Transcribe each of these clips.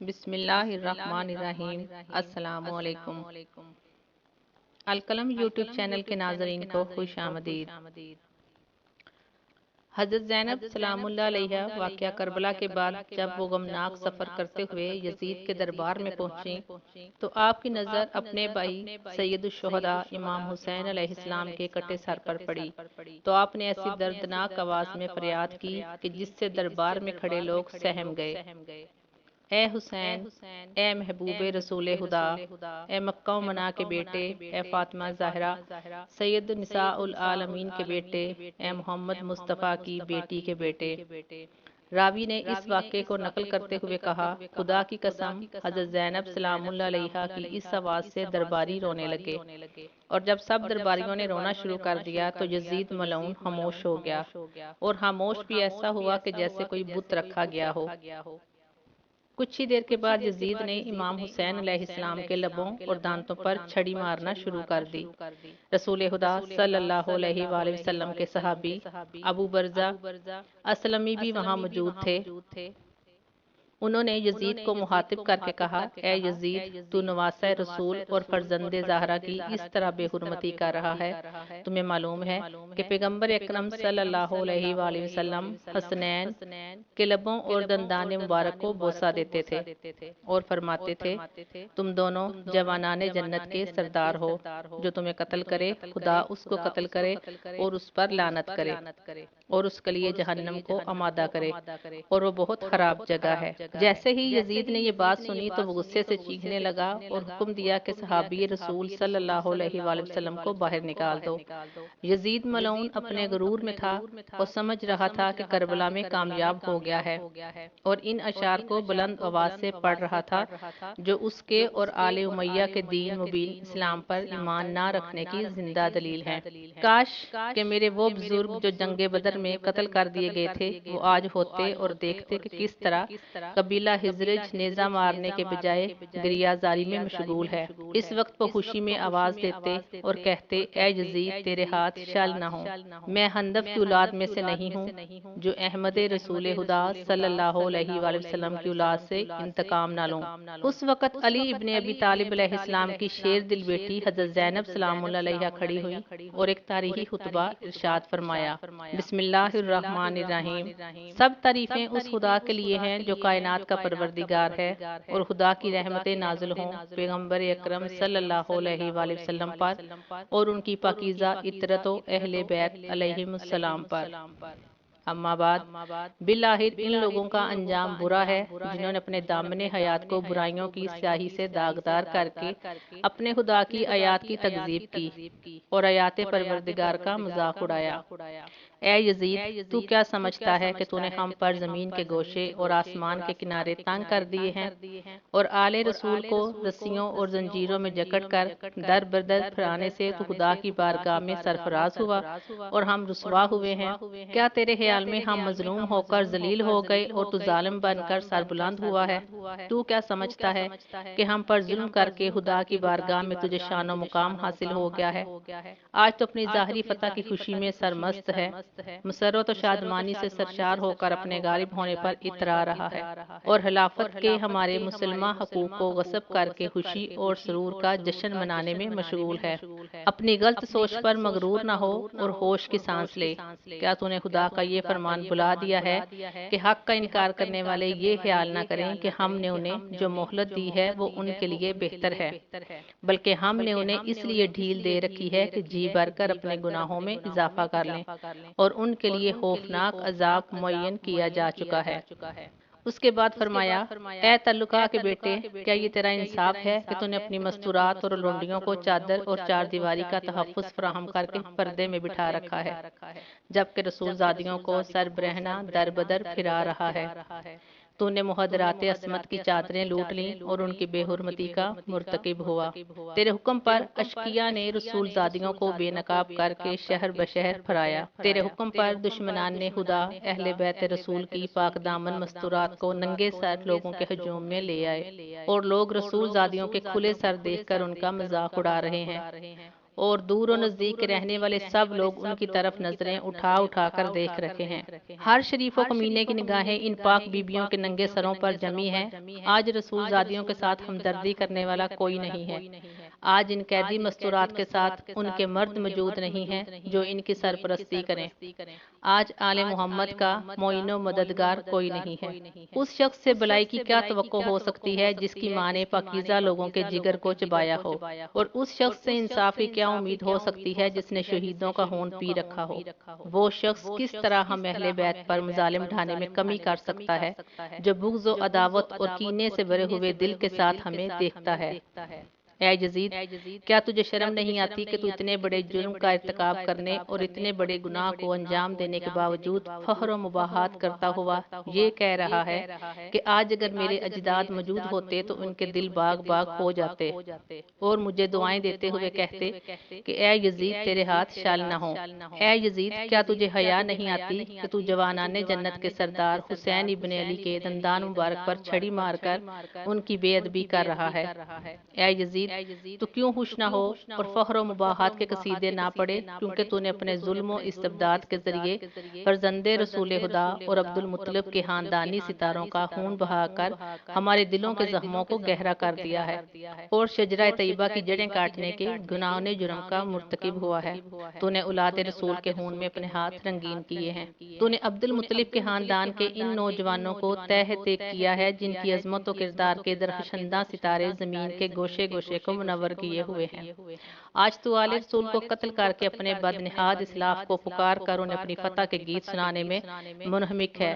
بسم اللہ الرحمن الرحیم۔ السلام علیکم۔ القلم یوٹیوب چینل کے ناظرین کو خوش آمدید۔ حضرت زینب سلام اللہ علیہ واقعہ کربلا کے بعد جب وہ غمناک سفر کرتے ہوئے یزید کے دربار میں پہنچیں تو آپ کی نظر اپنے بھائی سید الشہداء امام حسین علیہ السلام کے کٹے سر پر پڑی تو آپ نے ایسی دردناک آواز میں فریاد کی کہ جس سے دربار میں کھڑے لوگ سہم گئے۔ اے حسین، اے محبوب رسول خدا، اے مکہ و منا کے بیٹے، اے فاطمہ زہرا، سید نساء العالمین کے بیٹے، اے محمد مصطفیٰ کی بیٹی کے بیٹے۔ راوی نے اس واقعے کو نقل کرتے ہوئے کہا، خدا کی قسم، حضرت زینب سلام اللہ علیہا کی اس آواز سے درباری رونے لگے، اور جب سب درباریوں نے رونا شروع کر دیا تو یزید ملعون خاموش ہو گیا، اور خاموش بھی ایسا ہوا کہ جیسے کوئی بت رکھا گیا ہو۔ کچھ ہی دیر کے بعد یزید نے امام حسین علیہ السلام کے لبوں اور دانتوں پر چھڑی مارنا شروع کر دی۔ رسول خدا صلی اللہ علیہ وآلہ وسلم کے صحابی ابو برزہ اسلمی بھی وہاں موجود تھے۔ انہوں نے یزید کو مخاطب کر کے کہا، اے یزید، تو نواسہ رسول اور فرزند زہرا کی اس طرح بے حرمتی کر رہا ہے۔ تمہیں معلوم ہے کہ پیغمبر اکرم صلی اللہ علیہ وآلہ وسلم حسنین کے لبوں اور دندان مبارک کو بوسہ دیتے تھے اور فرماتے تھے، تم دونوں جوانان جنت کے سردار ہو، جو تمہیں قتل کرے خدا اس کو قتل کرے اور اس پر لعنت کرے اور اس کے لیے جہنم کو آمادہ کرے، اور وہ بہت خراب جگہ ہے۔ جیسے ہی یزید نے یہ بات سنی تو وہ غصے سے چیخنے لگا اور حکم دیا کہ صحابی رسول صلی اللہ علیہ وآلہ وسلم کو باہر نکال دو۔ یزید ملعون اپنے غرور میں تھا اور سمجھ رہا تھا کہ کربلا میں کامیاب ہو گیا ہے، اور ان اشعار کو بلند آواز سے پڑھ رہا تھا جو اس کے اور آل امیہ کے دین مبین اسلام پر ایمان نہ رکھنے کی زندہ دلیل ہیں۔ کاش کہ میرے وہ بزرگ جو جنگ بدر میں قتل کر دیے گئے تھے وہ آج ہوتے اور دیکھتے کہ کس طرح قبیلہ ہزرج نیزہ مارنے کے بجائے گریہ زاری میں مشغول ہے۔ اس وقت وہ خوشی میں آواز دیتے اور کہتے، اے یزید، تیرے ہاتھ شل نہ ہوں، میں حنظف کی اولاد میں سے نہیں ہوں جو احمد رسول خدا صلی اللہ علیہ وآلہ وسلم کی اولاد سے انتقام نہ لوں۔ اس وقت علی ابن ابی طالب علیہ السلام کی شیر دل بیٹی حضرت زینب سلام اللہ علیہا کھڑی ہوئی اور ایک تاریخی خطبہ ارشاد فرمایا، بسم اللہ الرحمن الرحیم۔ سب تعریفیں اس خدا کے لیے ہیں جو کائنات کا پروردگار ہے، اور خدا کی رحمتیں نازل ہوں پیغمبر اکرم صلی اللہ علیہ وآلہ وسلم پر اور ان کی پاکیزہ عطرت و اہل بیت علیہم السلام پر۔ اما بعد، بالآخر ان لوگوں کا انجام برا ہے جنہوں نے اپنے دامن حیات کو برائیوں کی سیاہی سے داغدار کر کے اپنے خدا کی آیات کی تکذیب کی اور آیات پروردگار کا مذاق اڑایا۔ اے یزید، تو کیا سمجھتا ہے کہ تو نے ہم پر زمین کے گوشے اور آسمان کے کنارے تنگ کر دیے ہیں، اور آل رسول کو رسیوں اور زنجیروں میں جکڑ کر در بدر پھرانے سے تو خدا کی بارگاہ میں سرفراز ہوا اور ہم رسوا ہوئے ہیں؟ کیا تیرے خیال میں ہم مظلوم ہو کر ذلیل ہو گئے اور تو ظالم بن کر سربلند ہوا ہے؟ تو کیا سمجھتا ہے کہ ہم پر ظلم کر کے خدا کی بارگاہ میں تجھے شان و مقام حاصل ہو گیا ہے؟ آج تو اپنی ظاہری فتح کی خوشی میں سرمست ہے، مسرت و شادمانی سے سرشار ہو کر اپنے غالب ہونے پر اترا رہا ہے، اور خلافت کے ہمارے مسلمہ حقوق کو غصب کر کے خوشی اور سرور کا جشن منانے میں مشغول ہے۔ اپنی غلط سوچ پر مغرور نہ ہو اور ہوش کی سانس لے۔ کیا تو نے خدا کا یہ فرمان بھلا دیا ہے کہ حق کا انکار کرنے والے یہ خیال نہ کریں کہ ہم نے انہیں جو مہلت دی ہے وہ ان کے لیے بہتر ہے، بلکہ ہم نے انہیں اس لیے ڈھیل دے رکھی ہے کہ جی بھر کر اپنے گناہوں میں اضافہ کر لیں، اور ان کے لیے خوفناک عذاب معین کیا جا چکا ہے۔ اس کے بعد فرمایا، اے تعلقہ کے بیٹے، کیا یہ تیرا انصاف ہے کہ تو نے اپنی مستورات اور لونڈیوں کو چادر اور چار دیواری کا تحفظ فراہم کر کے پردے میں بٹھا رکھا ہے، جبکہ رسول زادیوں کو سر برہنہ در بدر پھرا رہا ہے؟ تو نے مہدرات عصمت کی چادریں لوٹ لیں اور ان کی بے حرمتی کا مرتکب ہوا۔ تیرے حکم پر اشقیاء نے رسول زادیوں کو بے نقاب کر کے شہر بشہر پھرایا۔ تیرے حکم پر دشمنان نے خدا اہل بیت رسول کی پاک دامن مستورات کو ننگے سر لوگوں کے ہجوم میں لے آئے، اور لوگ رسول زادیوں کے کھلے سر دیکھ کر ان کا مذاق اڑا رہے ہیں، اور دور و نزدیک کے رہنے والے سب لوگ ان کی طرف نظریں اٹھا اٹھا کر دیکھ رہے ہیں۔ ہر شریف و کمینے کی نگاہیں ان پاک بیبیوں کے ننگے سروں پر جمی ہیں۔ آج رسول زادیوں کے ساتھ ہمدردی کرنے والا کوئی نہیں ہے۔ آج ان قیدی مستورات کے ساتھ ان کے مرد موجود نہیں ہیں جو ان کی سرپرستی کریں۔ آج آل محمد کا معین و مددگار کوئی نہیں ہے۔ اس شخص سے بلائی کی کیا توقع ہو سکتی ہے جس کی ماں نے پاکیزہ لوگوں کے جگر کو چبایا ہو، اور اس شخص سے انصاف کی کیا امید ہو سکتی ہے جس نے شہیدوں کا خون پی رکھا ہو۔ وہ شخص کس طرح ہم اہل بیت پر مظالم ڈھانے میں کمی کر سکتا ہے جو بغض و عداوت اور کینے سے بھرے ہوئے دل کے ساتھ ہمیں دیکھتا ہے۔ اے یزید، کیا تجھے شرم نہیں آتی کہ تو اتنے بڑے جرم کا ارتکاب کرنے اور اتنے بڑے گناہ کو انجام دینے کے باوجود فخر و مباحات کرتا ہوا یہ کہہ رہا ہے کہ آج اگر میرے اجداد موجود ہوتے تو ان کے دل باغ باغ ہو جاتے، اور مجھے دعائیں دیتے ہوئے کہتے کہ اے یزید تیرے ہاتھ شال نہ ہوں۔ اے یزید، کیا تجھے حیا نہیں آتی کہ تو جوانان جنت کے سردار حسین ابن علی کے دندان مبارک پر چھڑی مار کر ان کی بے ادبی کر رہا ہے؟ اے یزید، تو کیوں خوش نہ ہو اور فخر و مباحات کے قصیدے نہ پڑے کیونکہ تو نے اپنے ظلم و استبداد کے ذریعے فرزند رسول خدا اور عبد المطلب کے خاندانی ستاروں کا خون بہا کر ہمارے دلوں کے زخموں کو گہرا کر دیا ہے، اور شجرہ طیبہ کی جڑیں کاٹنے کے گناہ جرم کا مرتکب ہوا ہے۔ تو نے اولاد رسول کے خون میں اپنے ہاتھ رنگین کیے ہیں۔ تو نے عبد المطلب کے خاندان کے ان نوجوانوں کو تہ تیگ کیا ہے جن کی عظمت و کردار کے درخشندہ ستارے زمین کے گوشے گوشے کو منور کیے ہوئے ہیں۔ آج تو آل رسول کو قتل کر کے اپنے بدنہاد اسلاف کو پکار کر انہیں اپنی فتح کے گیت سنانے میں منہمک ہے۔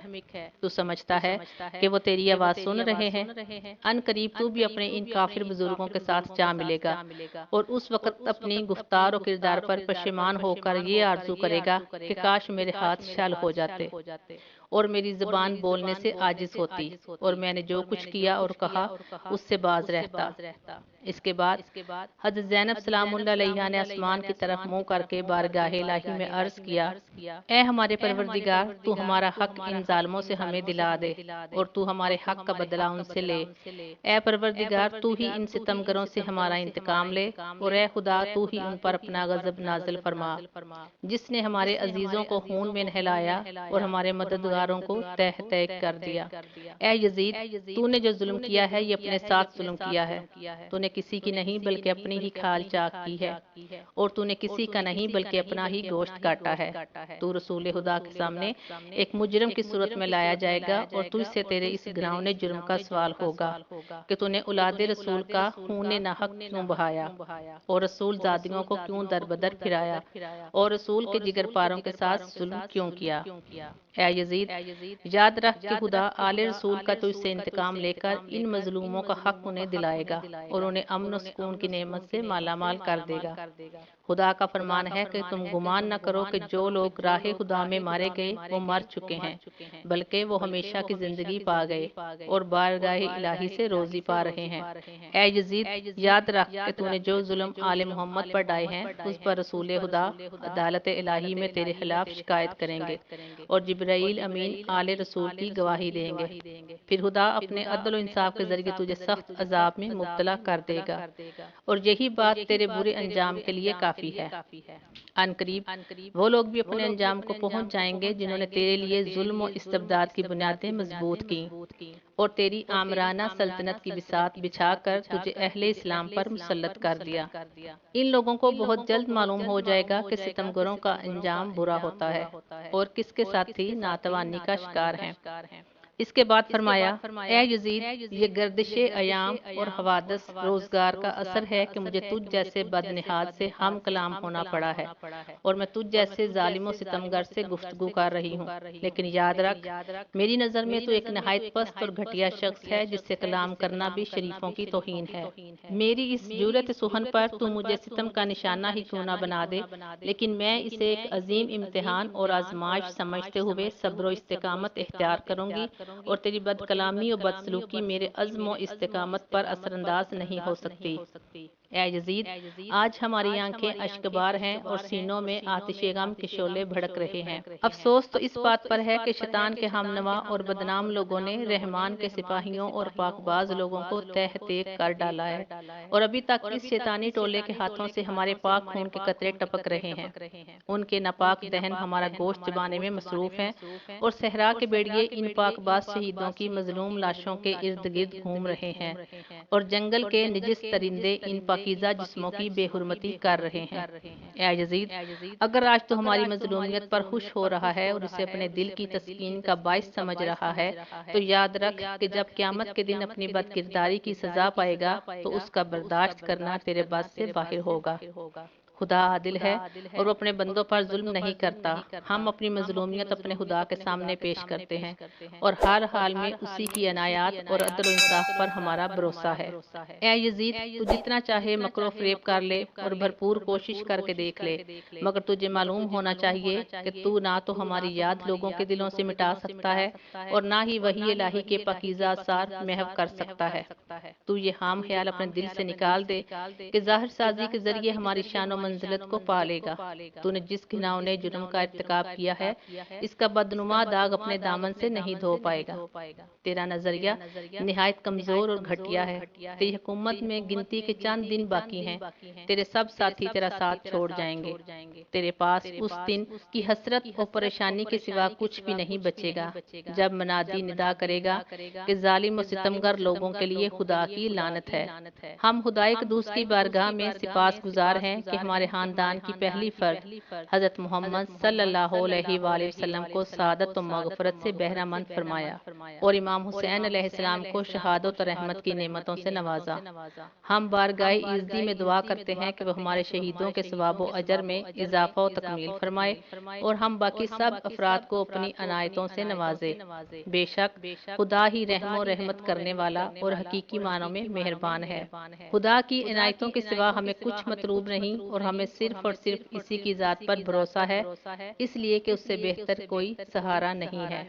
تو سمجھتا ہے کہ وہ تیری آواز سن رہے ہیں؟ ان قریب تو بھی اپنے ان کافر بزرگوں کے ساتھ جا ملے گا، اور اس وقت اپنی گفتار و کردار پر پشیمان ہو کر یہ آرزو کرے گا کہ کاش میرے ہاتھ شل ہو جاتے اور میری زبان بولنے سے عاجز ہوتی، اور میں نے جو کچھ کیا اور کہا اس سے باز رہتا۔ اس کے بعد حضرت زینب سلام اللہ علیہا نے آسمان کی طرف منہ کر کے بارگاہ الہی میں عرض کیا، اے ہمارے پروردگار، تو ہمارا حق ان ظالموں سے ہمیں دلا دے اور تو ہمارے حق کا بدلہ ان سے لے۔ اے پروردگار، تو ہی ان ستمگروں سے ہمارا انتقام لے، اور اے خدا تو ہی ان پر اپنا غضب نازل فرما جس نے ہمارے عزیزوں کو خون میں نہلایا اور ہمارے مددگاروں کو تہ تیگ کر دیا۔ اے یزید، تو نے جو ظلم کیا ہے یہ اپنے ساتھ ظلم کیا ہے۔ تو نے کسی کی نہیں بلکہ اپنی ہی کھال چاک کی ہے، اور تو نے کسی کا نہیں بلکہ اپنا ہی گوشت کاٹا ہے۔ تو رسول خدا کے سامنے ایک مجرم کی صورت میں لایا جائے گا اور تجھ سے تیرے اس گھناؤنے جرم کا سوال ہوگا کہ تو نے اولاد رسول کا خون ناحق کیوں بہایا، اور رسول زادیوں کو کیوں در بدر پھرایا، اور رسول کے جگر پاروں کے ساتھ ظلم کیوں کیا۔ اے یزید، یاد رکھ کہ خدا آل رسول کا تجھ سے انتقام لے کر ان مظلوموں کا حق انہیں دلائے گا اور انہیں امن و سکون کی نعمت سے مالا مال کر دے گا۔ خدا کا فرمان ہے کہ تم گمان نہ کرو کہ جو لوگ راہ خدا میں مارے گئے وہ مر چکے ہیں، بلکہ وہ ہمیشہ کی زندگی پا گئے اور بارگاہ الہی سے روزی پا رہے ہیں۔ اے یزید، یاد رکھ کہ تو نے جو ظلم آل محمد پر ڈائے ہیں اس پر رسول خدا عدالت الہی میں تیرے خلاف شکایت کریں گے، اور جبرائیل امین آل رسول کی گواہی دیں گے۔ پھر خدا اپنے عدل و انصاف کے ذریعے تجھے سخت عذاب میں مبتلا کر دے گا، اور یہی بات تیرے برے انجام کے لیے کافی ہے۔ ان قریب وہ لوگ بھی اپنے انجام کو پہنچ جائیں گے جنہوں نے تیرے لیے ظلم و استبداد کی بنیادیں مضبوط کیں اور تیری آمرانہ سلطنت کی بساط بچھا کر تجھے اہل اسلام پر مسلط کر دیا۔ ان لوگوں کو بہت جلد معلوم ہو جائے گا کہ ستمگروں کا انجام برا ہوتا ہے اور کس کے ساتھی ناتوانی کا شکار ہیں۔ اس کے بعد فرمایا، اے یزید، یہ گردش ایام اور حوادث روزگار کا اثر ہے کہ مجھے تجھ جیسے بدنہاد سے ہم کلام ہونا پڑا ہے، اور میں تجھ جیسے ظالم و ستمگر سے گفتگو کر رہی ہوں، لیکن یاد رکھ میری نظر میں تو ایک نہایت پست اور گھٹیا شخص ہے جس سے کلام کرنا بھی شریفوں کی توہین ہے۔ میری اس جرأت سخن پر تو مجھے ستم کا نشانہ ہی کیوں نہ بنا دے، لیکن میں اسے ایک عظیم امتحان اور آزمائش سمجھتے ہوئے صبر و استقامت اختیار کروں گی، اور تیری بد کلامی و بد سلوکی میرے عزم و استقامت پر اثر انداز نہیں ہو سکتی۔ اے یزید، آج ہماری آنکھیں اشکبار ہیں اور سینوں میں آتش غم کے شعلے بھڑک رہے ہیں۔ افسوس تو اس بات پر ہے کہ شیطان کے ہمنوا اور بدنام لوگوں نے رحمان کے سپاہیوں اور پاک باز لوگوں کو تہ تیگ کر ڈالا ہے، اور ابھی تک اس شیطانی ٹولے کے ہاتھوں سے ہمارے پاک خون کے قطرے ٹپک رہے ہیں۔ ان کے ناپاک دہن ہمارا گوشت چبانے میں مصروف ہیں، اور صحرا کے بیڑیے ان پاک باز شہیدوں کی مظلوم لاشوں کے ارد گرد گھوم رہے ہیں، اور جنگل کے نجس ترندے ان پاکیزہ جسموں کی بے حرمتی کر رہے ہیں۔ اے یزید، اگر آج تو ہماری مظلومیت پر خوش ہو رہا ہے اور اسے اپنے دل کی تسکین کا باعث سمجھ رہا ہے، تو یاد رکھ کہ جب قیامت کے دن اپنی بد کرداری کی سزا پائے گا تو اس کا برداشت کرنا تیرے بس سے باہر ہوگا۔ خدا عادل ہے اور وہ اپنے بندوں پر ظلم نہیں کرتا۔ ہم اپنی مظلومیت اپنے خدا کے سامنے پیش کرتے ہیں، اور ہر حال میں اسی کی عنایات اور عدل و انصاف پر ہمارا بھروسہ ہے۔ اے یزید، تو جتنا چاہے مکر و فریب کر لے اور بھرپور کوشش کر کے دیکھ لے، مگر تجھے معلوم ہونا چاہیے کہ تو نہ تو ہماری یاد لوگوں کے دلوں سے مٹا سکتا ہے اور نہ ہی وحی الہی کے پاکیزہ اثار محو کر سکتا ہے۔ تو یہ خام خیال اپنے دل سے نکال دے کہ ظاہر سازی کے ذریعے ہماری شان و منزلت کو پالے گا۔ تو نے جس گھناؤنے جرم کا ارتکاب کیا ہے، اس کا بدنما داغ اپنے دامن سے نہیں دھو پائے گا۔ تیرا نظریہ نہایت کمزور اور گھٹیا ہے۔ تیری حکومت میں گنتی کے چند دن باقی ہیں، تیرے سب ساتھی تیرا ساتھ چھوڑ جائیں گے۔ تیرے پاس اس دن کی حسرت اور پریشانی کے سوا کچھ بھی نہیں بچے گا جب منادی ندا کرے گا کہ ظالم و ستمگر لوگوں کے لیے خدا کی لعنت ہے۔ ہم خدائے قدوس کی بارگاہ میں سپاس گزار ہیں کہ ہمارے خاندان کی پہلی فرد حضرت محمد صلی اللہ علیہ وآلہ وسلم کو سعادت و مغفرت سے بہرہ مند فرمایا، اور امام حسین علیہ السلام کو شہادت و رحمت کی نعمتوں سے نوازا۔ ہم بارگاہ ایزدی میں دعا کرتے ہیں کہ وہ ہمارے شہیدوں کے ثواب و اجر میں اضافہ و تکمیل فرمائے، اور ہم باقی سب افراد کو اپنی عنایتوں سے نوازے۔ بے شک خدا ہی رحم و رحمت کرنے والا اور حقیقی معنوں میں مہربان ہے۔ خدا کی عنایتوں کے سوا ہمیں کچھ مطلوب نہیں، اور ہمیں صرف اور صرف اسی کی ذات پر بھروسہ ہے، اس لیے کہ اس سے بہتر کوئی سہارا نہیں ہے۔